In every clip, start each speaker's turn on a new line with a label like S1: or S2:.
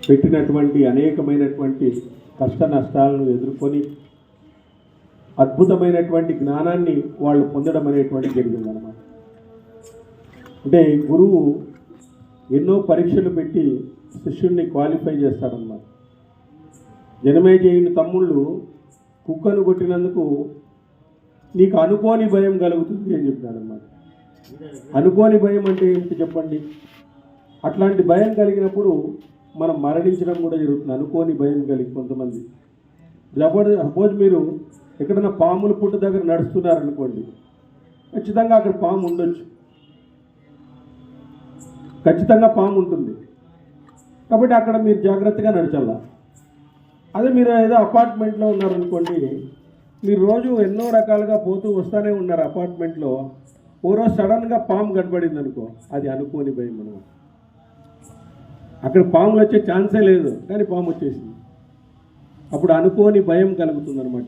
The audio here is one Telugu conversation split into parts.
S1: పెట్టినటువంటి అనేకమైనటువంటి కష్ట నష్టాలను ఎదుర్కొని అద్భుతమైనటువంటి జ్ఞానాన్ని వాళ్ళు పొందడం అనేటువంటి జరిగిందన్నమాట. అంటే గురువు ఎన్నో పరీక్షలు పెట్టి శిష్యుడిని క్వాలిఫై చేస్తాడన్నమాట. జనమేజయుని తమ్ముళ్ళు కుక్కను కొట్టినందుకు నీకు అనుకోని భయం కలుగుతుంది అని చెప్పాడన్నమాట. అనుకోని భయం అంటే ఏమిటి చెప్పండి? అట్లాంటి భయం కలిగినప్పుడు మనం మరణించడం కూడా జరుగుతుంది. అనుకోని భయం కలిగి కొంతమంది సపోజ్ మీరు ఎక్కడైనా పాముల పుట్ట దగ్గర నడుస్తున్నారనుకోండి, ఖచ్చితంగా అక్కడ పాము ఉండొచ్చు, ఖచ్చితంగా పాము ఉంటుంది. కాబట్టి అక్కడ మీరు జాగ్రత్తగా నడచాల. అదే మీరు ఏదో అపార్ట్మెంట్లో ఉన్నారనుకోండి, మీరు రోజు ఎన్నో రకాలుగా పోతూ వస్తూనే ఉన్నారు అపార్ట్మెంట్లో, ఓ రోజు సడన్గా పాము కనబడింది అనుకో, అది అనుకోని భయం అనమాట. అక్కడ పాములు వచ్చే ఛాన్సే లేదు, కానీ పాము వచ్చేసింది. అప్పుడు అనుకోని భయం కలుగుతుంది అనమాట.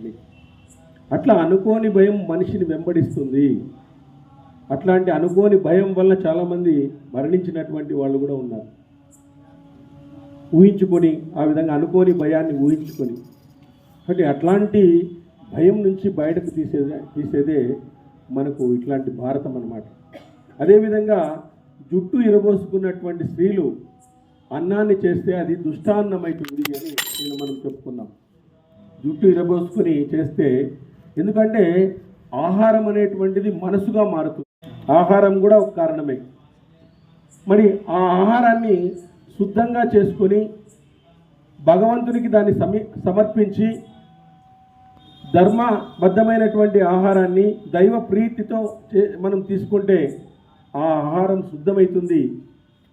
S1: అట్లా అనుకోని భయం మనిషిని వెంబడిస్తుంది. అట్లాంటి అనుకోని భయం వల్ల చాలామంది మరణించినటువంటి వాళ్ళు కూడా ఉన్నారు. ఊహించుకొని, ఆ విధంగా అనుకోని భయాన్ని ఊహించుకొని, కాబట్టి అట్లాంటి భయం నుంచి బయటకు తీసేదే మనకు ఇట్లాంటి భారతం అన్నమాట. అదేవిధంగా జుట్టు ఇరబోసుకున్నటువంటి స్త్రీలు అన్నాన్ని చేస్తే అది దుష్టాన్నమైతుంది అని నేను మనం చెప్పుకున్నాం. జుట్టు ఇరబోసుకుని చేస్తే, ఎందుకంటే ఆహారం అనేటువంటిది మనసుగా మారుతుంది. ఆహారం కూడా ఒక కారణమే. మరి ఆ ఆహారాన్ని శుద్ధంగా చేసుకొని భగవంతునికి దాన్ని సమర్పించి ధర్మబద్ధమైనటువంటి ఆహారాన్ని దైవ ప్రీతితో మనం తీసుకుంటే ఆ ఆహారం శుద్ధమవుతుంది.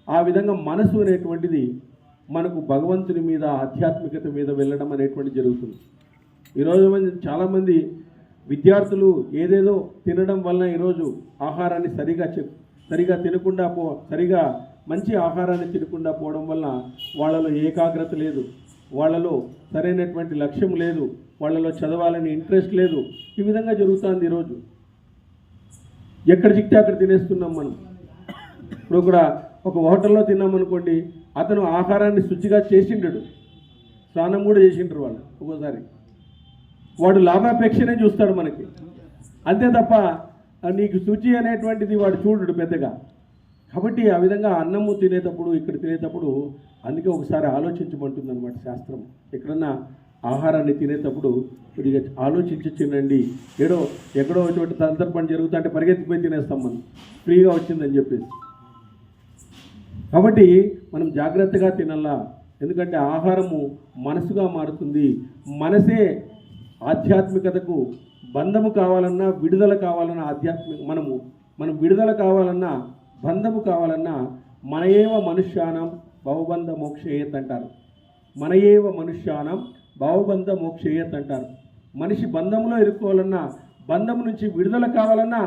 S1: ఆ విధంగా మనసు అనేటువంటిది మనకు భగవంతుని మీద, ఆధ్యాత్మికత మీద వెళ్ళడం అనేటువంటి జరుగుతుంది. ఈరోజు చాలామంది విద్యార్థులు ఏదేదో తినడం వల్ల ఈరోజు ఆహారాన్ని సరిగా తినకుండా సరిగా మంచి ఆహారాన్ని తినకుండా పోవడం వల్ల వాళ్ళలో ఏకాగ్రత లేదు, వాళ్ళలో సరైనటువంటి లక్ష్యం లేదు, వాళ్ళలో చదవాలని ఇంట్రెస్ట్ లేదు. ఈ విధంగా జరుగుతుంది ఈరోజు. ఎక్కడ చిక్తే అక్కడ తినేస్తున్నాం మనం. ఇప్పుడు కూడా ఒక హోటల్లో తిన్నామనుకోండి, అతను ఆహారాన్ని శుచిగా చేసిండడు, స్నానం కూడా చేసిండ్రు వాళ్ళు. ఒక్కోసారి వాడు లాభాపేక్షనే చూస్తాడు మనకి, అంతే తప్ప నీకు శుచి అనేటువంటిది వాడు చూడడు పెద్దగా. కాబట్టి ఆ విధంగా అన్నము తినేటప్పుడు, ఇక్కడ తినేటప్పుడు అందుకే ఒకసారి ఆలోచించమంటుంది అనమాట శాస్త్రం. ఎక్కడన్నా ఆహారాన్ని తినేటప్పుడు కొద్దిగా ఆలోచించి తినండి. ఎక్కడో చోట సందర్భం జరుగుతుంటే పరిగెత్తిపోయి తినేస్తాం మనం, ఫ్రీగా వచ్చిందని చెప్పేసి. కాబట్టి మనం జాగ్రత్తగా తినాలా, ఎందుకంటే ఆహారము మనసుగా మారుతుంది. మనసే ఆధ్యాత్మికతకు బంధము కావాలన్నా, విడుదల కావాలన్నా, మనం విడుదల కావాలన్నా, బంధము కావాలన్నా మనయేవ మనుష్యానం భవబంధ మోక్షయేత్ అంటారు. మనయేవ మనుష్యానం భవబంధ మోక్షయేత్ అంటారు. మనిషి బంధములో ఇరుక్కోవాలన్నా, బంధము నుంచి విడుదల కావాలన్నా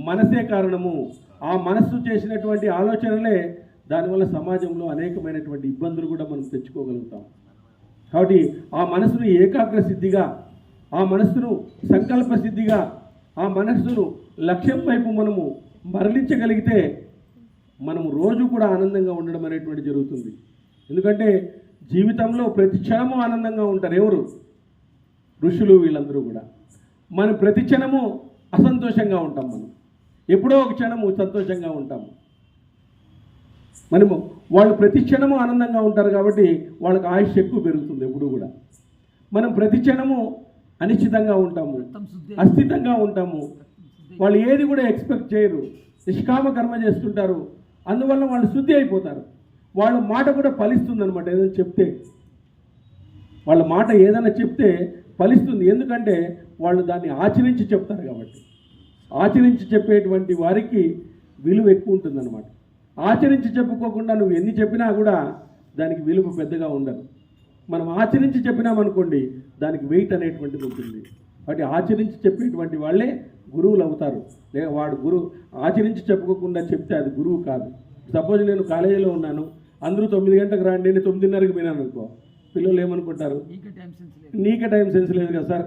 S1: మనసే కారణము. ఆ మనస్సు చేసినటువంటి ఆలోచనలే దానివల్ల సమాజంలో అనేకమైనటువంటి ఇబ్బందులు కూడా మనం తెచ్చుకోగలుగుతాం. కాబట్టి ఆ మనసును ఏకాగ్ర సిద్ధిగా, ఆ మనస్సును సంకల్ప సిద్ధిగా, ఆ మనస్సును లక్ష్యం వైపు మనము మరలించగలిగితే మనము రోజు కూడా ఆనందంగా ఉండడం అనేటువంటి జరుగుతుంది. ఎందుకంటే జీవితంలో ప్రతి క్షణము ఆనందంగా ఉంటారు. ఎవరు? ఋషులు, వీళ్ళందరూ కూడా. మనం ప్రతి క్షణము అసంతోషంగా ఉంటాం. మనం ఎప్పుడో ఒక క్షణము సంతోషంగా ఉంటాము. మనము వాళ్ళు ప్రతి క్షణము ఆనందంగా ఉంటారు కాబట్టి వాళ్ళకి ఆయుష్ ఎక్కువ పెరుగుతుంది ఎప్పుడు కూడా. మనం ప్రతి క్షణము అనిశ్చితంగా ఉంటాము, అస్థితంగా ఉంటాము. వాళ్ళు ఏది కూడా ఎక్స్పెక్ట్ చేయరు, నిష్కామ కర్మ చేస్తుంటారు. అందువల్ల వాళ్ళు శుద్ధి అయిపోతారు. వాళ్ళ మాట కూడా ఫలిస్తుంది అనమాట. ఏదైనా చెప్తే, వాళ్ళ మాట ఏదైనా చెప్తే ఫలిస్తుంది. ఎందుకంటే వాళ్ళు దాన్ని ఆచరించి చెప్తారు కాబట్టి. ఆచరించి చెప్పేటువంటి వారికి విలువ ఎక్కువ ఉంటుందన్నమాట. ఆచరించి చెప్పుకోకుండా నువ్వు ఎన్ని చెప్పినా కూడా దానికి విలువ పెద్దగా ఉండదు. మనం ఆచరించి చెప్పినామనుకోండి, దానికి వెయిట్ అనేటువంటిది ఉంటుంది. కాబట్టి ఆచరించి చెప్పేటువంటి వాళ్ళే గురువులు అవుతారు. వాడు గురువు ఆచరించి చెప్పుకోకుండా చెప్తే అది గురువు కాదు. సపోజ్ నేను కాలేజీలో ఉన్నాను, అందరూ 9 గంటలకు రాండి, నేను 9:30కి పోయినాను అనుకో, పిల్లలు ఏమనుకుంటారు? నీకే టైం సెన్స్ లేదు కదా సార్,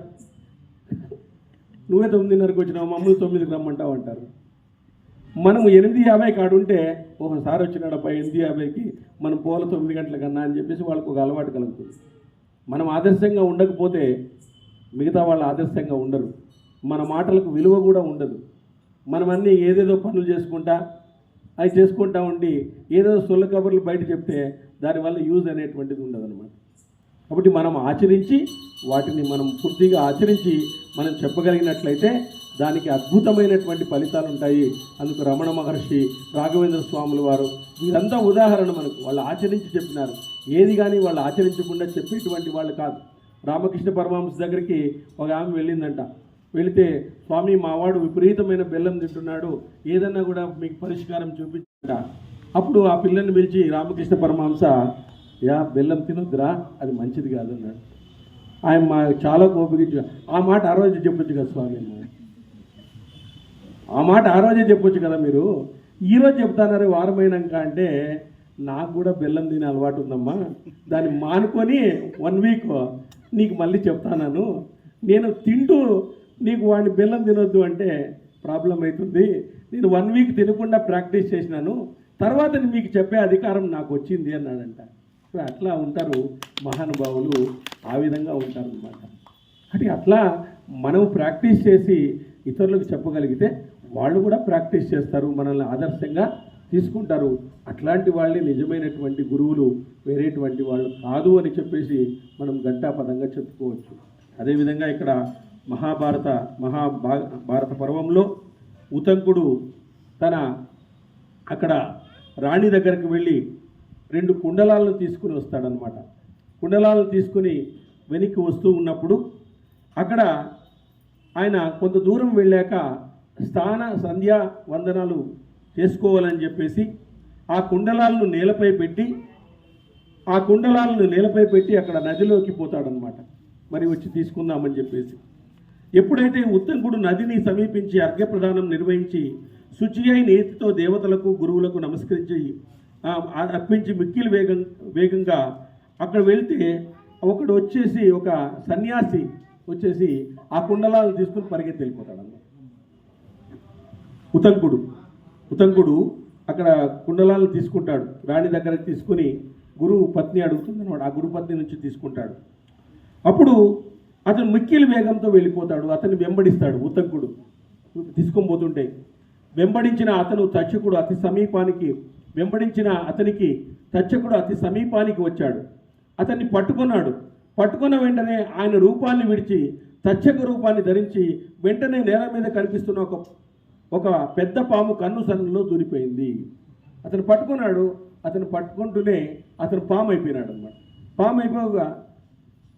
S1: నువ్వే 9:30కి వచ్చినావు, మమ్మల్ని 9కి రమ్మంటావు అంటారు. మనము 8:50 కాడుంటే ఒకసారి వచ్చినాడప్ప 8:50కి మనం పోల 9 గంటల కన్నా అని చెప్పేసి వాళ్ళకు ఒక అలవాటు కలుగుతుంది. మనం ఆదర్శంగా ఉండకపోతే మిగతా వాళ్ళు ఆదర్శంగా ఉండరు, మన మాటలకు విలువ కూడా ఉండదు. మనమన్నీ ఏదేదో పనులు చేసుకుంటా అవి చేసుకుంటా ఉండి ఏదేదో సొల్ల కబుర్లు బయట చెప్తే దానివల్ల యూజ్ అనేటువంటిది ఉండదన్నమాట. కాబట్టి మనం ఆచరించి వాటిని మనం పూర్తిగా ఆచరించి మనం చెప్పగలిగినట్లయితే దానికి అద్భుతమైనటువంటి ఫలితాలు ఉంటాయి. అందుకు రమణ మహర్షి, రాఘవేంద్ర స్వాముల వారు వీరంతా ఉదాహరణ మనకు. వాళ్ళు ఆచరించి చెప్పినారు. ఏది కానీ వాళ్ళు ఆచరించకుండా చెప్పేటువంటి వాళ్ళు కాదు. రామకృష్ణ పరమహంస దగ్గరికి ఒక ఆమె వెళ్ళిందంట. వెళితే, స్వామి మావాడు విపరీతమైన బెల్లం తింటున్నాడు, ఏదన్నా కూడా మీకు పరిష్కారం చూపించట. అప్పుడు ఆ పిల్లని పిలిచి రామకృష్ణ పరమహంస, బెల్లం తినొద్దురా, అది మంచిది కాదు అన్నాడు. ఆయన మా చాలా కోపగించు. ఆ మాట ఆ రోజు చెప్పొచ్చు కదా స్వామి, ఆ మాట ఆ రోజే చెప్పొచ్చు కదా మీరు, ఈరోజు చెప్తానారు వారమైనాక అంటే, నాకు కూడా బెల్లం తినే అలవాటు ఉందమ్మా, దాన్ని మానుకొని 1 వీక్ నీకు మళ్ళీ చెప్తాను. నేను తింటూ నీకు వాడిని బెల్లం తినొద్దు అంటే ప్రాబ్లం అవుతుంది. నేను 1 వీక్ తినకుండా ప్రాక్టీస్ చేసినాను, తర్వాత మీకు చెప్పే అధికారం నాకు వచ్చింది అన్నాడంట. అట్లా ఉంటారు మహానుభావులు, ఆ విధంగా ఉంటారు అన్నమాట. అంటే అట్లా మనం ప్రాక్టీస్ చేసి ఇతరులకు చెప్పగలిగితే వాళ్ళు కూడా ప్రాక్టీస్ చేస్తారు, మనల్ని ఆదర్శంగా తీసుకుంటారు. అట్లాంటి వాళ్ళే నిజమైనటువంటి గురువులు, వేరేటువంటి వాళ్ళు కాదు అని చెప్పేసి మనం ఘంటాపదంగా చెప్పుకోవచ్చు. అదేవిధంగా ఇక్కడ మహాభారత పర్వంలో ఉతంకుడు తన అక్కడ రాణి దగ్గరికి వెళ్ళి 2 కుండలాలను తీసుకుని వస్తాడనమాట. కుండలాలను తీసుకుని వెనక్కి వస్తూ ఉన్నప్పుడు అక్కడ ఆయన కొంత దూరం వెళ్ళాక స్నాన సంధ్యా వందనాలు చేసుకోవాలని చెప్పేసి ఆ కుండలాలను నేలపై పెట్టి అక్కడ నదిలోకి పోతాడనమాట. మరి వచ్చి తీసుకుందామని చెప్పేసి ఎప్పుడైతే ఉత్తంకుడు నదిని సమీపించి అర్ఘ్యప్రదానం నిర్వహించి శుచి అయి నేతితో దేవతలకు గురువులకు నమస్కరించి అర్పించి మిక్కిలి వేగంగా అక్కడ వెళ్తే ఒకడు వచ్చేసి, ఒక సన్యాసి వచ్చేసి ఆ కుండలాలను తీసుకుని పరిగెత్తి వెళ్ళిపోతాడన్నమాట. ఉతంకుడు అక్కడ కుండలాలను తీసుకుంటాడు, రాణి దగ్గరకు తీసుకుని గురువు పత్ని అడుగుతుందన్నమాట. ఆ గురు పత్ని నుంచి తీసుకుంటాడు. అప్పుడు అతను మిక్కిలి వేగంతో వెళ్ళిపోతాడు. అతన్ని వెంబడిస్తాడు ఉతంకుడు. తీసుకొని పోతుంటే వెంబడించిన తచ్చకుడు అతి సమీపానికి వచ్చాడు. అతన్ని పట్టుకున్న వెంటనే ఆయన రూపాన్ని విడిచి తచ్చక రూపాన్ని ధరించి వెంటనే నేల మీద కనిపిస్తున్న ఒక పెద్ద పాము కన్ను సన్నులో దూరిపోయింది. అతను పట్టుకుంటూనే అతను పాము అయిపోయినాడు అన్నమాట. పాము అయిపోగా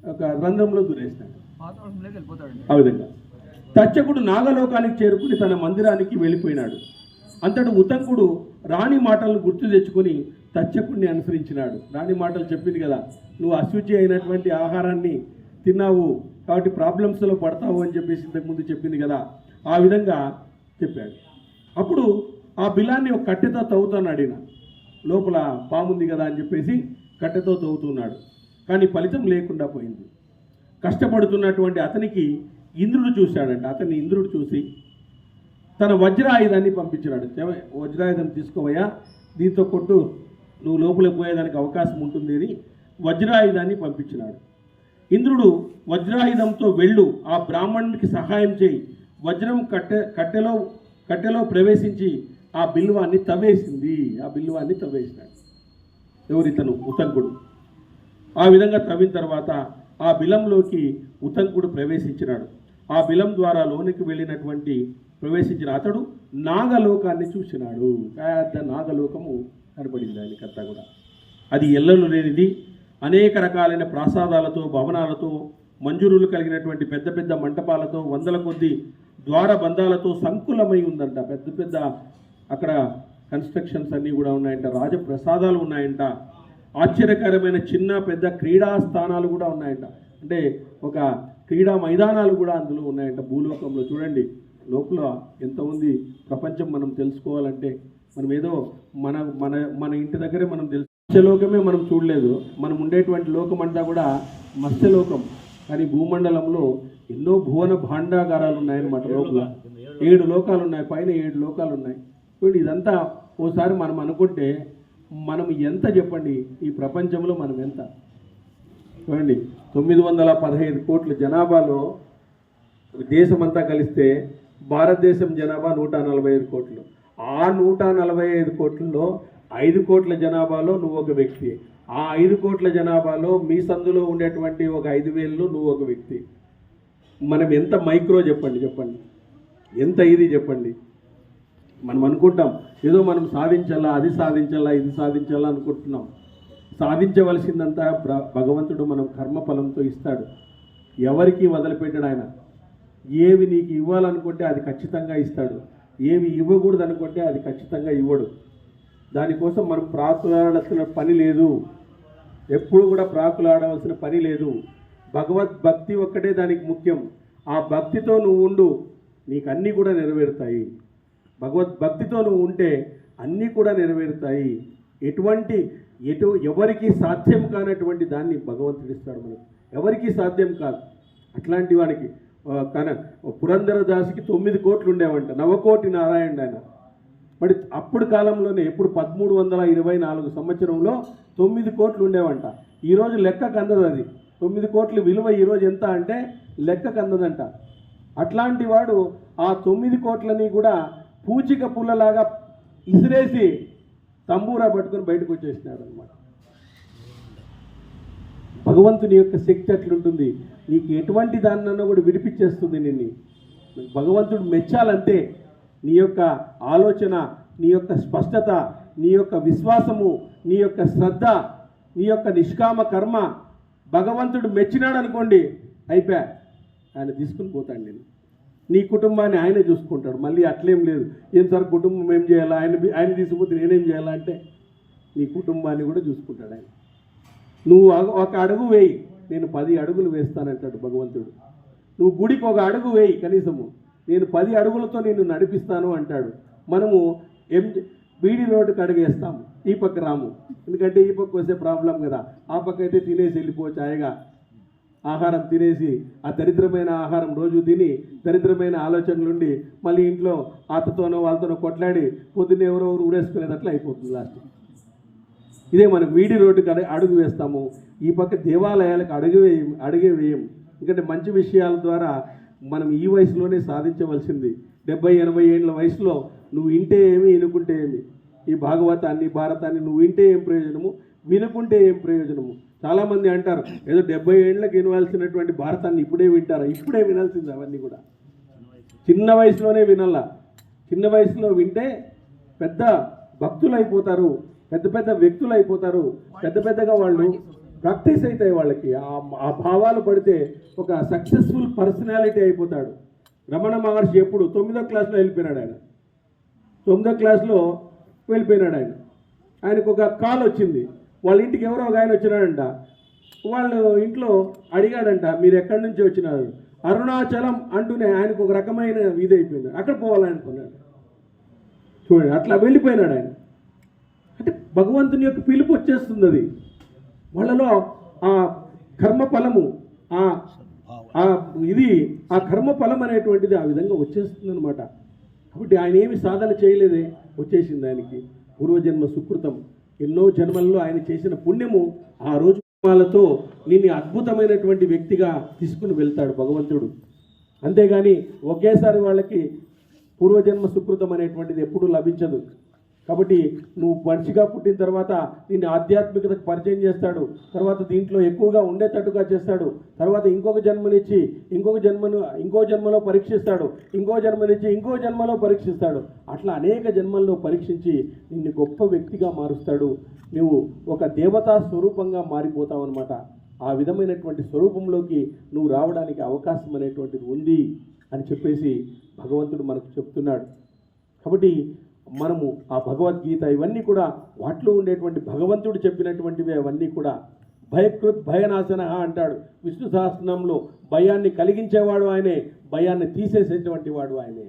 S1: ఒక రంధ్రంలో దూరేస్తాడు. ఆ విధంగా తచ్చకుడు నాగలోకానికి చేరుకుని తన మందిరానికి వెళ్ళిపోయినాడు. అంతటి ఉతంకుడు రాణి మాటలను గుర్తు తెచ్చుకొని తచ్చకుడిని అనుసరించినాడు. రాణి మాటలు చెప్పింది కదా, నువ్వు అశుచి అయినటువంటి ఆహారాన్ని తిన్నావు కాబట్టి ప్రాబ్లమ్స్లో పడతావు అని చెప్పేసి ఇంతకుముందు చెప్పింది కదా, ఆ విధంగా చెప్పాడు. అప్పుడు ఆ బిలాన్ని ఒక కట్టెతో తవ్వుతున్నాడు. ఈయన లోపల పాముంది కదా అని చెప్పేసి కట్టెతో తవ్వుతున్నాడు. కానీ ఫలితం లేకుండా పోయింది. కష్టపడుతున్నటువంటి అతనికి ఇంద్రుడు చూశాడంట. ఇంద్రుడు చూసి తన వజ్రాయుధాన్ని పంపించినాడు. వజ్రాయుధం తీసుకోవయ్యా, దీంతో కొట్టు, నువ్వు లోపలికి పోయేదానికి అవకాశం ఉంటుంది అని వజ్రాయుధాన్ని పంపించినాడు. ఇంద్రుడు వజ్రాయుధంతో వెళ్ళు, ఆ బ్రాహ్మణునికి సహాయం చేయి. వజ్రం కట్టెలో ప్రవేశించి ఆ బిల్వాన్ని తవ్వేసినాడు. ఎవరితను? ఉతంకుడు. ఆ విధంగా తవ్విన తర్వాత ఆ బిలంలోకి ఉతంకుడు ప్రవేశించినాడు. ఆ బిలం ద్వారా లోనికి ప్రవేశించిన అతడు నాగలోకాన్ని చూసినాడు. పెద్ద నాగలోకము కనపడింది ఆయనకంతా కూడా. అది ఎల్లలు లేనిది, అనేక రకాలైన ప్రాసాదాలతో, భవనాలతో, మంజూరులు కలిగినటువంటి పెద్ద పెద్ద మంటపాలతో, 100ల కొద్ది ద్వారబంధాలతో సంకులమై ఉందంట. పెద్ద అక్కడ కన్స్ట్రక్షన్స్ అన్నీ కూడా ఉన్నాయంట. రాజప్రసాదాలు ఉన్నాయంట. ఆశ్చర్యకరమైన చిన్న పెద్ద క్రీడా స్థానాలు కూడా ఉన్నాయంట. అంటే ఒక క్రీడా మైదానాలు కూడా అందులో ఉన్నాయంట. భూలోకంలో చూడండి, లోపల ఎంత ఉంది ప్రపంచం మనం తెలుసుకోవాలంటే మనం ఏదో మన ఇంటి దగ్గరే మనం మత్స్యలోకమే మనం చూడలేదు. మనం ఉండేటువంటి లోకం అంతా కూడా మత్స్యలోకం. కానీ భూమండలంలో ఎన్నో భువన భాండాగారాలు ఉన్నాయన్నమాట. లోపల 7 లోకాలు ఉన్నాయి, పైన 7 లోకాలు ఉన్నాయి. ఇప్పుడు ఇదంతా ఓసారి మనం అనుకుంటే మనం ఎంత చెప్పండి, ఈ ప్రపంచంలో మనం ఎంత చూడండి. 915 కోట్ల జనాభాలో దేశమంతా కలిస్తే భారతదేశం జనాభా 145 కోట్లు. ఆ 145 కోట్లలో 5 కోట్ల జనాభాలో నువ్వు ఒక వ్యక్తి. ఆ 5 కోట్ల జనాభాలో మీ సందులో ఉండేటువంటి ఒక 5,000లో నువ్వు ఒక వ్యక్తి. మనం ఎంత మైక్రో చెప్పండి, ఎంత ఇది చెప్పండి. మనం అనుకుంటాం ఏదో మనం సాధించాలా, అది సాధించాలా, ఇది సాధించాలా అనుకుంటున్నాం. సాధించవలసిందంతా భగవంతుడు మనం కర్మఫలంతో ఇస్తాడు. ఎవరికి వదిలిపెట్టాడు ఆయన. ఏవి నీకు ఇవ్వాలనుకుంటే అది ఖచ్చితంగా ఇస్తాడు, ఏవి ఇవ్వకూడదు అనుకుంటే అది ఖచ్చితంగా ఇవ్వడు. దానికోసం మనం ప్రాకులాడాల్సిన పని లేదు, ఎప్పుడు కూడా ప్రాకులాడవలసిన పని లేదు. భగవద్భక్తి ఒక్కటే దానికి ముఖ్యం. ఆ భక్తితో నువ్వు ఉండు, నీకు అన్నీ కూడా నెరవేరుతాయి. భగవద్భక్తితో నువ్వు ఉంటే అన్నీ కూడా నెరవేరుతాయి. ఎవరికి సాధ్యం కానటువంటి దాన్ని భగవంతుడు ఇస్తాడు మనకు. ఎవరికి సాధ్యం కాదు అట్లాంటి వాడికి. పురంధరదాసుకి 9 కోట్లు ఉండేవంట, నవకోటి నారాయణుడు ఆయన. మరి అప్పుడు కాలంలోనే ఎప్పుడు 1324 సంవత్సరంలో 9 కోట్లు ఉండేవంట. ఈరోజు లెక్కకు అందదు అది. 9 కోట్ల విలువ ఈరోజు ఎంత అంటే లెక్కకు అందదంట. అట్లాంటి వాడు ఆ 9 కోట్లని కూడా పూచిక పుల్లలాగా ఇసిరేసి తంబూరా పట్టుకొని బయటకు వచ్చేసినాడు అనమాట. భగవంతుని యొక్క శక్తి అట్లుంటుంది. నీకు ఎటువంటి దాన్నన్నా కూడా విడిపించేస్తుంది నిన్ను. భగవంతుడు మెచ్చాలంతే. నీ యొక్క ఆలోచన, నీ యొక్క స్పష్టత, నీ యొక్క విశ్వాసము, నీ యొక్క శ్రద్ధ, నీ యొక్క నిష్కామ కర్మ భగవంతుడు మెచ్చినాడు అనుకోండి, అయిపోయా, ఆయన తీసుకుని పోతాడు నేను. నీ కుటుంబాన్ని ఆయనే చూసుకుంటాడు. మళ్ళీ అట్లేం లేదు, ఏం సార్ కుటుంబం ఏం చేయాలా, ఆయన తీసుకుపోతే నేనేం చేయాలా అంటే నీ కుటుంబాన్ని కూడా చూసుకుంటాడు ఆయన. నువ్వు ఒక అడుగు వేయి, నేను 10 అడుగులు వేస్తానంటాడు భగవంతుడు. నువ్వు గుడికి ఒక అడుగు వేయి కనీసము, నేను 10 అడుగులతో నేను నడిపిస్తాను అంటాడు. మనము బీడీ రోడ్డుకి అడుగేస్తాము, ఈ పక్క రాము. ఎందుకంటే ఈ పక్క వస్తే ప్రాబ్లం కదా. ఆ పక్క అయితే తినేసి వెళ్ళిపోవచ్చు హాయిగా. ఆహారం తినేసి ఆ దరిద్రమైన ఆహారం రోజు తిని దరిద్రమైన ఆలోచనలుండి మళ్ళీ ఇంట్లో అత్తతోనో వాళ్ళతోనో కొట్లాడి పొద్దున్నే ఎవరో ఊడేసుకునేది అట్లా అయిపోతుంది లాస్ట్. ఇదే మనకు వీడి రోడ్డుకి అడుగు వేస్తాము, ఈ పక్క దేవాలయాలకు అడుగే వేయం. ఎందుకంటే మంచి విషయాల ద్వారా మనం ఈ వయసులోనే సాధించవలసింది. 70-80 ఏళ్ళ వయసులో నువ్వు వింటే ఏమి, వినుకుంటే ఏమి. ఈ భాగవతాన్ని, భారతాన్ని నువ్వు వింటే ఏం ప్రయోజనము, వినుకుంటే ఏం ప్రయోజనము. చాలామంది అంటారు ఏదో 70 ఏళ్ళకి వినవలసినటువంటి భారతాన్ని ఇప్పుడే వింటారా? ఇప్పుడే వినాల్సింది. అవన్నీ కూడా చిన్న వయసులోనే వినాలా. చిన్న వయసులో వింటే పెద్ద భక్తులు అయిపోతారు, పెద్ద వ్యక్తులు అయిపోతారు, పెద్దగా వాళ్ళు ప్రాక్టీస్ అవుతాయి. వాళ్ళకి ఆ భావాలు పడితే ఒక సక్సెస్ఫుల్ పర్సనాలిటీ అయిపోతాడు. రమణ మహర్షి ఎప్పుడు 9వ క్లాస్లో వెళ్ళిపోయినాడు. ఆయన 9వ క్లాస్లో వెళ్ళిపోయినాడు. ఆయనకు ఒక కాల్ వచ్చింది. వాళ్ళ ఇంటికి ఎవరో ఒక ఆయన వచ్చినాడంట. వాళ్ళు ఇంట్లో అడిగాడంట, మీరు ఎక్కడి నుంచి వచ్చినారు? అరుణాచలం అంటూనే ఆయనకు ఒక రకమైన ఇది అయిపోయింది. అక్కడ పోవాలనుకున్నాడు. చూడండి, అట్లా వెళ్ళిపోయినాడు ఆయన. అంటే భగవంతుని యొక్క పిలుపు వచ్చేస్తుంది. అది వాళ్ళలో ఆ కర్మఫలము, ఆ కర్మఫలం అనేటువంటిది ఆ విధంగా వచ్చేస్తుంది అనమాట. కాబట్టి ఆయన ఏమి సాధన చేయలేదే, వచ్చేసింది ఆయనకి. పూర్వజన్మ సుకృతం, ఎన్నో జన్మల్లో ఆయన చేసిన పుణ్యము ఆ రోజు వాళ్ళతో నిన్ను అద్భుతమైనటువంటి వ్యక్తిగా తీసుకుని వెళ్తాడు భగవంతుడు. అంతేగాని ఒకేసారి వాళ్ళకి పూర్వజన్మ సుకృతం అనేటువంటిది ఎప్పుడూ లభించదు. కాబట్టి నువ్వు మనిషిగా పుట్టిన తర్వాత నిన్ను ఆధ్యాత్మికతకు పరిచయం చేస్తాడు. తర్వాత దీంట్లో ఎక్కువగా ఉండేటట్టుగా చేస్తాడు. తర్వాత ఇంకొక జన్మనిచ్చి ఇంకో జన్మలో పరీక్షిస్తాడు. ఇంకో జన్మనిచ్చి ఇంకో జన్మలో పరీక్షిస్తాడు. అట్లా అనేక జన్మల్లో పరీక్షించి నిన్ను గొప్ప వ్యక్తిగా మారుస్తాడు. నువ్వు ఒక దేవతా స్వరూపంగా మారిపోతావు అనమాట. ఆ విధమైనటువంటి స్వరూపంలోకి నువ్వు రావడానికి అవకాశం అనేటువంటిది ఉంది అని చెప్పేసి భగవంతుడు మనకు చెప్తున్నాడు. కాబట్టి మనము ఆ భగవద్గీత ఇవన్నీ కూడా వాటిలో ఉండేటువంటి భగవంతుడు చెప్పినటువంటివి అవన్నీ కూడా భయకృత్ భయనాశన అంటాడు. విష్ణు సహస్రనామంలో భయాన్ని కలిగించేవాడు ఆయనే, భయాన్ని తీసేసేటువంటి వాడు ఆయనే.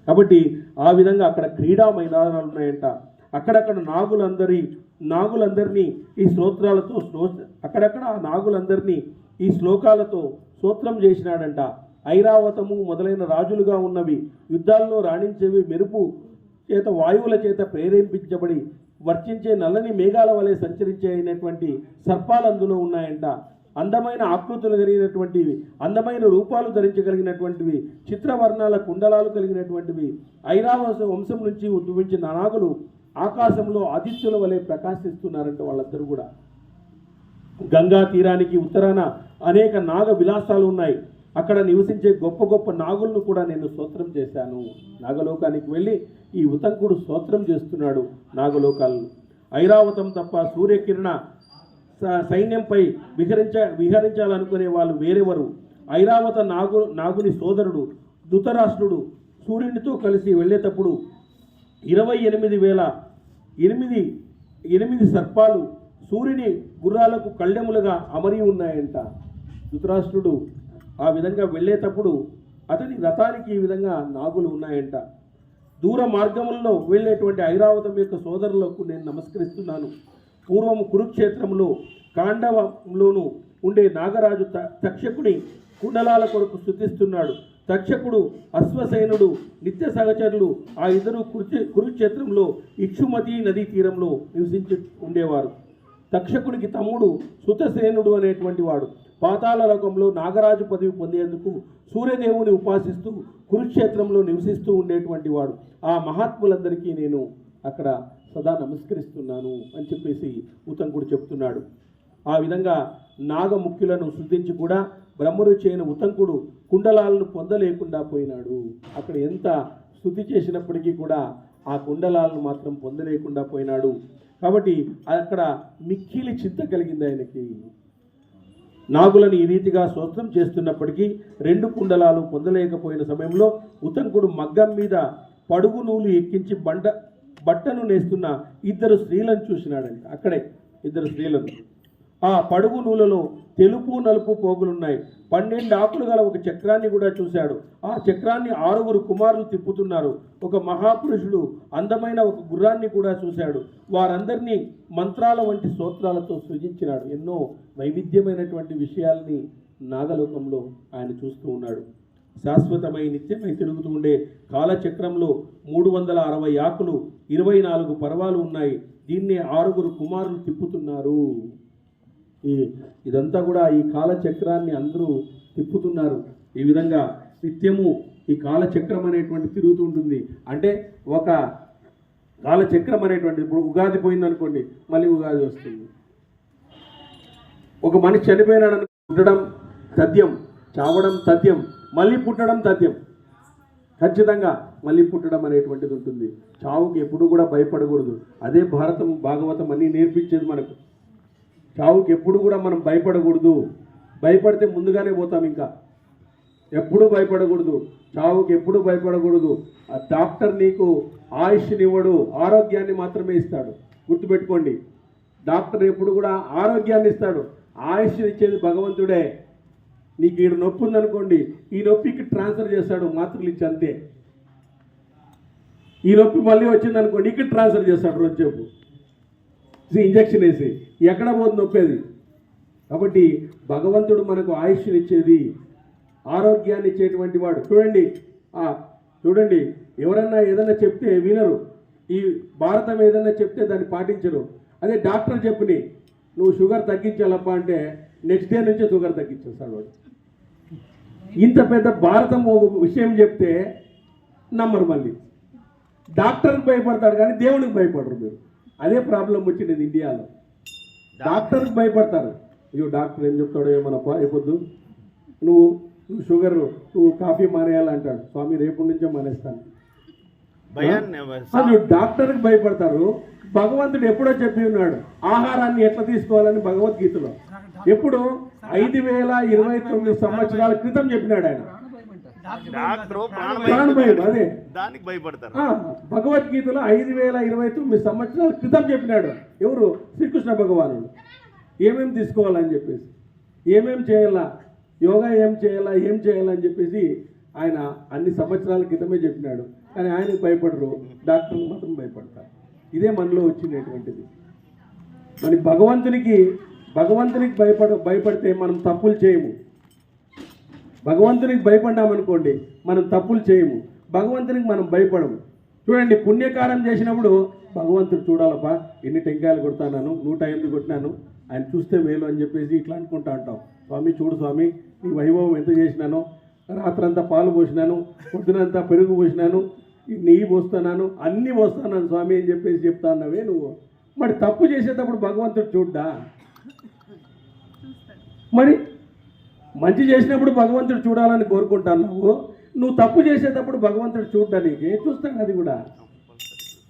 S1: కాబట్టి ఆ విధంగా అక్కడ క్రీడా మైదానాలు ఉన్నాయంట. అక్కడక్కడ నాగులందరినీ ఈ స్తోత్రాలతో అక్కడక్కడ ఆ నాగులందరినీ ఈ శ్లోకాలతో స్తోత్రం చేసినాడంట. ఐరావతము మొదలైన రాజులుగా ఉన్నవి, యుద్ధాల్లో రాణించేవి, మెరుపు చేత వాయువుల చేత ప్రేరేపించబడి వర్షించే నల్లని మేఘాల వలె సంచరించేటువంటి సర్పాలు అందులో ఉన్నాయంట. అందమైన ఆకృతులు కలిగినటువంటివి, అందమైన రూపాలు ధరించగలిగినటువంటివి, చిత్రవర్ణాల కుండలాలు కలిగినటువంటివి. ఐరావత వంశం నుంచి ఉద్భవించిన నాగులు ఆకాశంలో ఆదిత్యుల వలె ప్రకాశిస్తున్నారంట వాళ్ళందరూ కూడా. గంగా తీరానికి ఉత్తరాన అనేక నాగ విలాసాలు ఉన్నాయి. అక్కడ నివసించే గొప్ప గొప్ప నాగులను కూడా నేను స్తోత్రం చేశాను. నాగలోకానికి వెళ్ళి ఈ ఉతంకుడు స్తోత్రం చేస్తున్నాడు నాగలోకాలను. ఐరావతం తప్ప సూర్యకిరణ సైన్యంపై విహరించాలనుకునే వాళ్ళు వేరెవరు? ఐరావత నాగుని సోదరుడు ధృతరాష్ట్రుడు సూర్యునితో కలిసి వెళ్ళేటప్పుడు 28,008 సర్పాలు సూర్యుని గుర్రాలకు కళ్ళెములుగా అమరి ఉన్నాయంట. ధృతరాష్ట్రుడు ఆ విధంగా వెళ్ళేటప్పుడు అతని రథానికి ఈ విధంగా నాగులు ఉన్నాయంట. దూర మార్గములలో వెళ్ళేటువంటి ఐరావతం యొక్క సోదరులకు నేను నమస్కరిస్తున్నాను. పూర్వము కురుక్షేత్రంలో కాండవంలోను ఉండే నాగరాజు తక్షకుని కుండలాల కొరకు స్తుతిస్తున్నాడు. తక్షకుడు అశ్వసేనుడు నిత్య సహచరులు ఆ ఇద్దరు కురుక్షేత్రంలో ఇక్షుమతి నదీ తీరంలో నివసించి ఉండేవారు. తక్షకునికి తమ్ముడు సుతసేనుడు అనేటువంటి వాడు పాతాళ లోకంలో నాగరాజు పదవి పొందేందుకు సూర్యదేవుని ఉపాసిస్తూ కురుక్షేత్రంలో నివసిస్తూ ఉండేటువంటి వాడు. ఆ మహాత్ములందరికీ నేను అక్కడ సదా నమస్కరిస్తున్నాను అని చెప్పేసి ఉతంకుడు చెప్తున్నాడు. ఆ విధంగా నాగముఖ్యులను శుద్ధించి కూడా బ్రహ్మరుచి అయిన ఉతంకుడు కుండలాలను పొందలేకుండా పోయినాడు. అక్కడ ఎంత స్తుతి చేసినప్పటికీ కూడా ఆ కుండలాలను మాత్రం పొందలేకుండా పోయినాడు. కాబట్టి అక్కడ మిక్కిలి చింత కలిగింది ఆయనకి. నాగులను ఈ రీతిగా స్తోత్రం చేస్తున్నప్పటికీ 2 కుండలాలు పొందలేకపోయిన సమయంలో ఉతంకుడు మగ్గం మీద పడుగు నూలు ఎక్కించి బట్టను నేస్తున్న 2 స్త్రీలను చూసినాడంట. అక్కడే 2 స్త్రీలను. ఆ పడుగు నూలలో తెలుపు నలుపు పోగులున్నాయి. 12 ఆకులు గల ఒక చక్రాన్ని కూడా చూశాడు. ఆ చక్రాన్ని 6 కుమారులు తిప్పుతున్నారు. ఒక మహాపురుషుడు అందమైన ఒక గుర్రాన్ని కూడా చూశాడు. వారందరినీ మంత్రాల వంటి స్తోత్రాలతో సృజించినాడు. ఎన్నో వైవిధ్యమైనటువంటి విషయాల్ని నాగలోకంలో ఆయన చూస్తూ ఉన్నాడు. శాశ్వతమై నిత్యమై తిరుగుతూ ఉండే కాలచక్రంలో 360 ఆకులు 24 పర్వాలు ఉన్నాయి. దీన్ని 6 కుమారులు తిప్పుతున్నారు. ఇదంతా కూడా ఈ కాలచక్రాన్ని అందరూ తిప్పుతున్నారు. ఈ విధంగా నిత్యము ఈ కాలచక్రం అనేటువంటి తిరుగుతూ ఉంటుంది. అంటే ఒక కాలచక్రం అనేటువంటి, ఇప్పుడు ఉగాది పోయిందనుకోండి, మళ్ళీ ఉగాది వస్తుంది. ఒక మనిషి చనిపోయినాడు, పుట్టడం తథ్యం, చావడం తథ్యం, మళ్ళీ పుట్టడం తథ్యం. ఖచ్చితంగా మళ్ళీ పుట్టడం అనేటువంటిది ఉంటుంది. చావుకి ఎప్పుడు కూడా భయపడకూడదు. అదే భాగవతం అన్నీ నేర్పించేది మనకు. చావుకి ఎప్పుడు కూడా మనం భయపడకూడదు. భయపడితే ముందుగానే పోతాం. ఇంకా ఎప్పుడూ భయపడకూడదు. చావుకి ఎప్పుడు భయపడకూడదు. ఆ డాక్టర్ నీకు ఆయుష్నివ్వడు, ఆరోగ్యాన్ని మాత్రమే ఇస్తాడు. గుర్తుపెట్టుకోండి, డాక్టర్ ఎప్పుడు కూడా ఆరోగ్యాన్ని ఇస్తాడు, ఆయుష్ని ఇచ్చేది భగవంతుడే. నీకు ఈ నొప్పి ఉందనుకోండి, ఈ నొప్పికి ట్రాన్స్ఫర్ చేస్తాడు, మాత్రలు ఇచ్చి అంతే. ఈ నొప్పి మళ్ళీ వచ్చిందనుకోండి, ఇక్కడ ట్రాన్స్ఫర్ చేస్తాడు రోజుసేపు ఇంజక్షన్ వేసి. ఎక్కడ పోతుంది నొప్పి అది? కాబట్టి భగవంతుడు మనకు ఆయుష్ని ఇచ్చేది, ఆరోగ్యాన్ని ఇచ్చేటువంటి వాడు. చూడండి, ఎవరన్నా ఏదన్నా చెప్తే వినరు. ఈ భారతం ఏదన్నా చెప్తే దాన్ని పాటించరు. అదే డాక్టర్ చెప్పిని నువ్వు షుగర్ తగ్గించాలప్ప అంటే నెక్స్ట్ డే నుంచే షుగర్ తగ్గించేస్తాడు వాడు. ఇంత పెద్ద భారతం ఒక విషయం చెప్తే నమ్మరు. మళ్ళీ డాక్టర్కి భయపడతాడు కానీ దేవునికి భయపడరు. మీరు అదే ప్రాబ్లం వచ్చింది ఇండియాలో. డాక్టర్కి భయపడతారు. అయ్యో డాక్టర్ ఏం చెప్తాడో ఏమనప్ప, అయిపోద్దు, నువ్వు షుగర్, నువ్వు కాఫీ మానేయాలంటాడు. స్వామి రేపు నుంచే మానేస్తాను. డాక్టర్కి భయపడతారు. భగవంతుడు ఎప్పుడో చెప్పి ఉన్నాడు ఆహారాన్ని ఎట్లా తీసుకోవాలని భగవద్గీతలో. ఎప్పుడు 5029 సంవత్సరాల క్రితం చెప్పినాడు ఆయన. అదే దానికి భయపడతారు. భగవద్గీతలో 5029 సంవత్సరాల క్రితం చెప్పినాడు. ఎవరు? శ్రీకృష్ణ భగవానుడు. ఏమేమి తీసుకోవాలని చెప్పేసి, ఏమేమి చేయాలా, యోగా ఏం చేయాలని చెప్పేసి ఆయన అన్ని సంవత్సరాల క్రితమే చెప్పినాడు. కానీ ఆయనకు భయపడరు, డాక్టర్లు మాత్రం భయపడతారు. ఇదే మనలో వచ్చినటువంటిది. మరి భగవంతునికి భయపడితే మనం తప్పులు చేయము. భగవంతునికి భయపడ్డామనుకోండి మనం తప్పులు చేయము. భగవంతునికి మనం భయపడము. చూడండి, పుణ్యకారం చేసినప్పుడు భగవంతుడు చూడాలప్పా, ఎన్ని టెంకాయలు కొడతాను, 108 కొట్టినాను, ఆయన చూస్తే మేలు అని చెప్పేసి ఇట్లా అనుకుంటా అంటాం. స్వామి చూడు స్వామి, నీ వైభవం ఎంత చేసినానో, రాత్రంతా పాలు పోసినాను, పొద్దునంతా పెరుగు పోసినాను, నెయ్యి పోస్తున్నాను, అన్నీ పోస్తున్నాను స్వామి అని చెప్పేసి చెప్తా అన్నావే నువ్వు. మరి తప్పు చేసేటప్పుడు భగవంతుడు చూడ్డా? మరి మంచి చేసినప్పుడు భగవంతుడు చూడాలని కోరుకుంటున్నావు, నువ్వు తప్పు చేసేటప్పుడు భగవంతుడు చూడడానికి చూస్తాడు. అది కూడా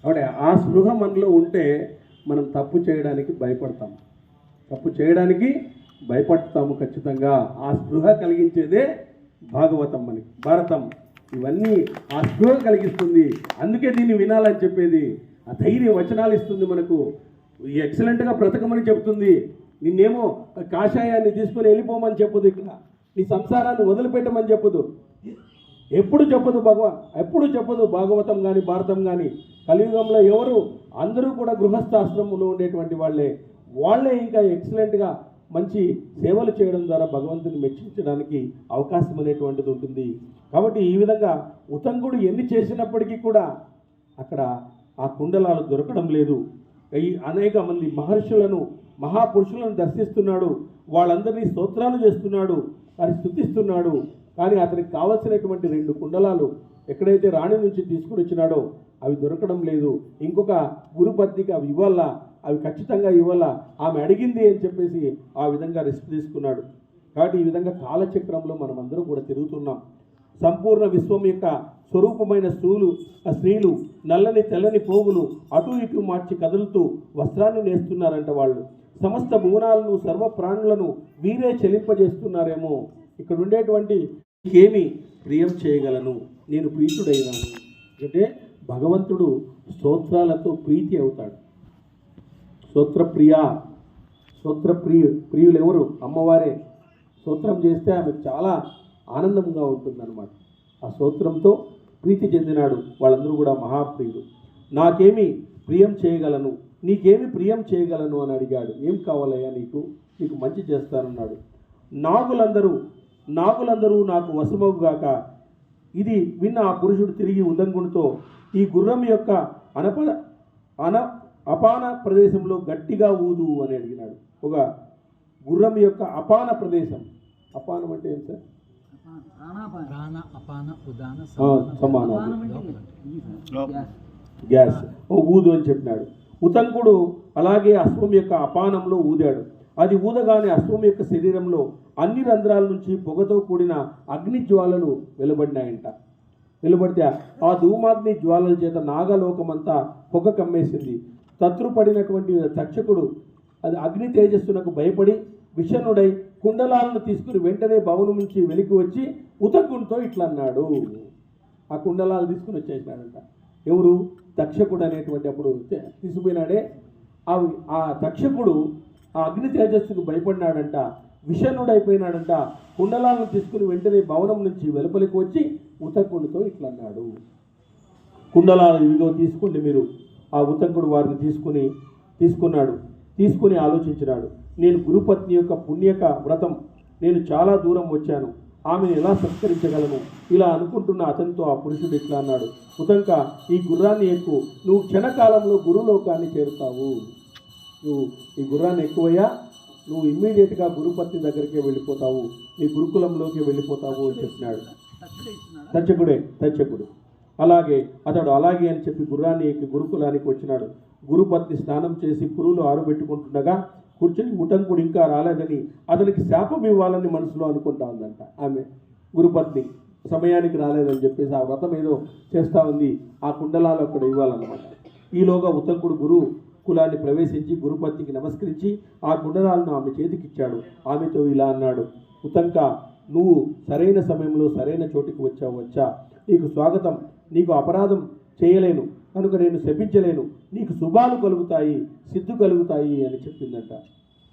S1: అవునే. ఆ స్పృహ మనలో ఉంటే మనం తప్పు చేయడానికి భయపడతాం, తప్పు చేయడానికి భయపడతాము ఖచ్చితంగా. ఆ స్పృహ కలిగించేదే భాగవతం, మనకి భారతం, ఇవన్నీ ఆ స్పృహ కలిగిస్తుంది. అందుకే దీన్ని వినాలని చెప్పేది. ఆ ధైర్య వచనాలు ఇస్తుంది మనకు, ఎక్సలెంట్గా బ్రతకమని చెప్తుంది. నిన్నేమో కాషాయాన్ని తీసుకొని వెళ్ళిపోమని చెప్పదు, ఇక్కడ నీ సంసారాన్ని వదిలిపెట్టమని చెప్పదు, ఎప్పుడు చెప్పదు భగవాన్, ఎప్పుడు చెప్పదు. భాగవతం కానీ భారతం కానీ కలియుగంలో ఎవరు, అందరూ కూడా గృహస్థాశ్రమంలో ఉండేటువంటి వాళ్ళే ఇంకా ఎక్సలెంట్గా మంచి సేవలు చేయడం ద్వారా భగవంతుని మెచ్చించడానికి అవకాశం అనేటువంటిది ఉంటుంది. కాబట్టి ఈ విధంగా ఉతంకుడు ఎన్ని చేసినప్పటికీ కూడా అక్కడ ఆ కుండలాలు దొరకడం లేదు. ఈ అనేక మంది మహర్షులను, మహాపురుషులను దర్శిస్తున్నాడు, వాళ్ళందరినీ స్తోత్రాలు చేస్తున్నాడు, వారిని స్తుతిస్తున్నాడు. కానీ అతనికి కావలసినటువంటి 2 కుండలాలు ఎక్కడైతే రాణి నుంచి తీసుకుని వచ్చినాడో అవి దొరకడం లేదు. ఇంకొక గురుపత్నికి అవి ఇవ్వాలా, అవి ఖచ్చితంగా ఇవ్వాలా, ఆమె అడిగింది అని చెప్పేసి ఆ విధంగా రిస్క్ తీసుకున్నాడు. కాబట్టి ఈ విధంగా కాలచక్రంలో మనం అందరూ కూడా తిరుగుతున్నాం. సంపూర్ణ విశ్వం యొక్క స్వరూపమైన స్త్రీలు నల్లని తెల్లని పోగులు అటు ఇటు మార్చి కదులుతూ వస్త్రాన్ని నేస్తున్నారంట వాళ్ళు. సమస్త భువనాలను, సర్వ ప్రాణులను వీరే చెలింపజేస్తున్నారేమో. ఇక్కడ ఉండేటువంటి ఏమి ప్రియం చేయగలను, నేను ప్రీతుడైనాను అంటే భగవంతుడు స్తోత్రాలతో ప్రీతి అవుతాడు. ప్రియులు ఎవరు? అమ్మవారే. స్తోత్రం చేస్తే ఆమెకు చాలా ఆనందంగా ఉంటుందన్నమాట. ఆ స్తోత్రంతో ప్రీతి చెందినాడు. వాళ్ళందరూ కూడా మహాప్రియులు. నాకేమి ప్రియం చేయగలను, నీకేమి ప్రియం చేయగలను అని అడిగాడు. ఏం కావాలయ్యా నీకు మంచి చేస్తానన్నాడు. నాగులందరూ నాకు వశమవుగాక. ఇది విన్న ఆ పురుషుడు తిరిగి ఉదంగునితో ఈ గుర్రం యొక్క అపాన ప్రదేశంలో గట్టిగా ఊదు అని అడిగినాడు. ఒక గుర్రం యొక్క అపాన ప్రదేశం, అపానం అంటే ఏం సార్? సమానం, గ్యాస్, ఊదు అని చెప్పినాడు. ఉతంకుడు అలాగే అశ్వం యొక్క అపానంలో ఊదాడు. అది ఊదగానే అశ్వం యొక్క శరీరంలో అన్ని రంధ్రాల నుంచి పొగతో కూడిన అగ్ని జ్వాలలు వెలువడితే ఆ ధూమాగ్ని జ్వాలల చేత నాగలోకమంతా పొగ కమ్మేసింది. తత్రుపడినటువంటి తక్షకుడు అది అగ్ని తేజస్సునకు భయపడి విషణుడై కుండలాలను తీసుకుని వెంటనే భవనం నుంచి వెలికి వచ్చి ఉతంకునితో ఇట్లా అన్నాడు. ఆ కుండలాలు తీసుకుని వచ్చేసినాడంట. ఎవరు? తక్షకుడు అనేటువంటి అప్పుడు తీసుకుపోయినాడే. ఆ తక్షకుడు ఆ అగ్ని తేజస్సుకు భయపడినాడంట, విషణుడైపోయినాడంట. కుండలాలను తీసుకుని వెంటనే భవనం నుంచి వెలుపలికి వచ్చి ఉతంకుడితో ఇట్లా అన్నాడు. కుండలాలు ఇవిగో తీసుకోండి మీరు. ఆ ఉతంకుడు వారిని తీసుకుని ఆలోచించినాడు. నేను గురుపత్ని యొక్క పుణ్యక వ్రతం, నేను చాలా దూరం వచ్చాను, ఆమెను ఎలా సత్కరించగలను? ఇలా అనుకుంటున్న అతనితో ఆ పురుషుడు ఇట్లా అన్నాడు. ఉతంక, ఈ గుర్రాన్ని ఎక్కు, నువ్వు క్షణకాలంలో గురులోకాన్ని చేరుతావు. నువ్వు ఈ గుర్రాన్ని ఎక్కువయ్యా, నువ్వు ఇమ్మీడియట్గా గురుపత్ని దగ్గరికే వెళ్ళిపోతావు, నీ గురుకులంలోకి వెళ్ళిపోతావు అని చెప్పినాడు. తచ్చకుడు అలాగే అని చెప్పి గుర్రాన్ని ఎక్కి గురుకులానికి వచ్చినాడు. గురుపత్ని స్నానం చేసి పురులు ఆరబెట్టుకుంటుండగా కూర్చొని ఉతంకుడు ఇంకా రాలేదని అతనికి శాపం ఇవ్వాలని మనసులో అనుకుంటా ఉందంట. ఆమె గురుపత్ని సమయానికి రాలేదని చెప్పేసి ఆ వ్రతం ఏదో చేస్తూ ఉంది, ఆ కుండలాలు అక్కడ ఇవ్వాలన్నమాట. ఈలోగా ఉతంకుడు గురు కులాన్ని ప్రవేశించి గురుపత్నికి నమస్కరించి ఆ కుండలాలను ఆమె చేతికిచ్చాడు. ఆమెతో ఇలా అన్నాడు. ఉతంక, నువ్వు సరైన సమయంలో సరైన చోటికి వచ్చా, నీకు స్వాగతం. నీకు అపరాధం చేయలేను కనుక నేను శపించలేను, నీకు శుభాలు కలుగుతాయి, సిద్ధు కలుగుతాయి అని చెప్పిందంట.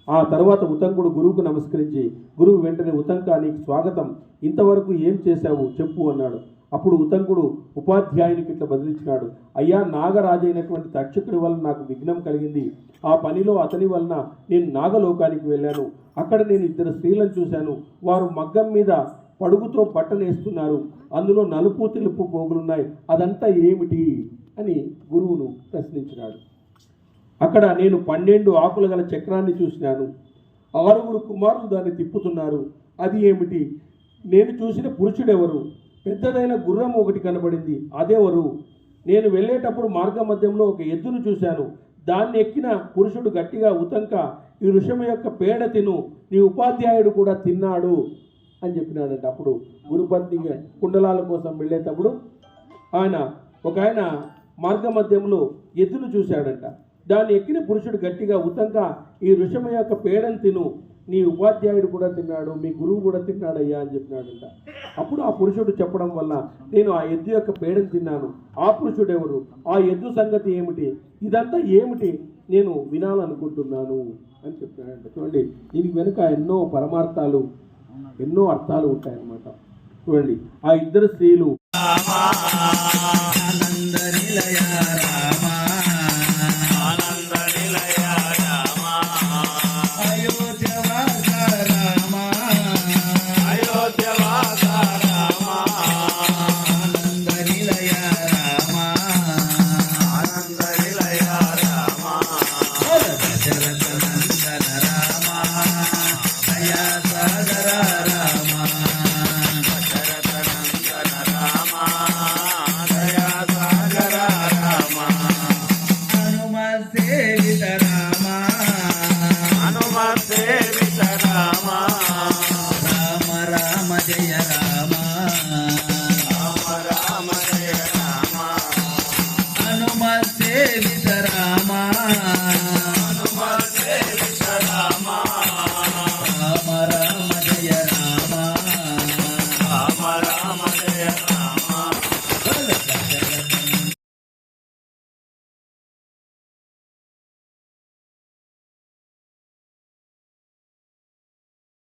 S1: ఆ తర్వాత ఉతంకుడు గురువుకు నమస్కరించి, గురువు వెంటనే ఉతంక, నీకు స్వాగతం, ఇంతవరకు ఏం చేశావు చెప్పు అన్నాడు. అప్పుడు ఉతంకుడు ఉపాధ్యాయునికి ఇట్లా బదిలించినాడు. అయ్యా, నాగరాజైనటువంటి తక్షకుడి వలన నాకు విఘ్నం కలిగింది. ఆ పనిలో అతని వలన నేను నాగలోకానికి వెళ్ళాను. అక్కడ నేను 2 స్త్రీలను చూశాను. వారు మగ్గం మీద పడుగుతో బట్టనేస్తున్నారు. అందులో నలుపు తెలుపు పోగులున్నాయి. అదంతా ఏమిటి అని గురువును ప్రశ్నించినాడు. అక్కడ నేను 12 ఆకులు గల చక్రాన్ని చూసినాను. 6 కుమారులు దాన్ని తిప్పుతున్నారు. అది ఏమిటి? నేను చూసిన పురుషుడెవరు? పెద్దదైన గుర్రం ఒకటి కనబడింది. అదెవరు? నేను వెళ్ళేటప్పుడు మార్గ మధ్యంలో ఒక ఎద్దును చూశాను. దాన్ని ఎక్కిన పురుషుడు గట్టిగా ఉతంక, ఈ వృషం యొక్క పేడ తిను, నీ ఉపాధ్యాయుడు కూడా తిన్నాడు అని చెప్పినాడంట. అప్పుడు గురుపత్ని కుండలాల కోసం వెళ్ళేటప్పుడు ఒక ఆయన మార్గ మధ్యంలో ఎద్దును చూశాడంట. దాన్ని ఎక్కిన పురుషుడు గట్టిగా ఉతంక, ఈ వృషం యొక్క పేడను తిను, నీ ఉపాధ్యాయుడు కూడా తిన్నాడు, మీ గురువు కూడా తిన్నాడయ్యా అని చెప్పినాడంట. అప్పుడు ఆ పురుషుడు చెప్పడం వల్ల నేను ఆ ఎద్దు యొక్క పేడను తిన్నాను. ఆ పురుషుడు ఎవరు? ఆ ఎద్దు సంగతి ఏమిటి? ఇదంతా ఏమిటి? నేను వినాలనుకుంటున్నాను అని చెప్పినాడంట. చూడండి, దీనికి వెనుక ఎన్నో పరమార్థాలు, ఎన్నో అర్థాలు ఉంటాయన్నమాట. చూడండి, ఆ ఇద్దరు స్త్రీలు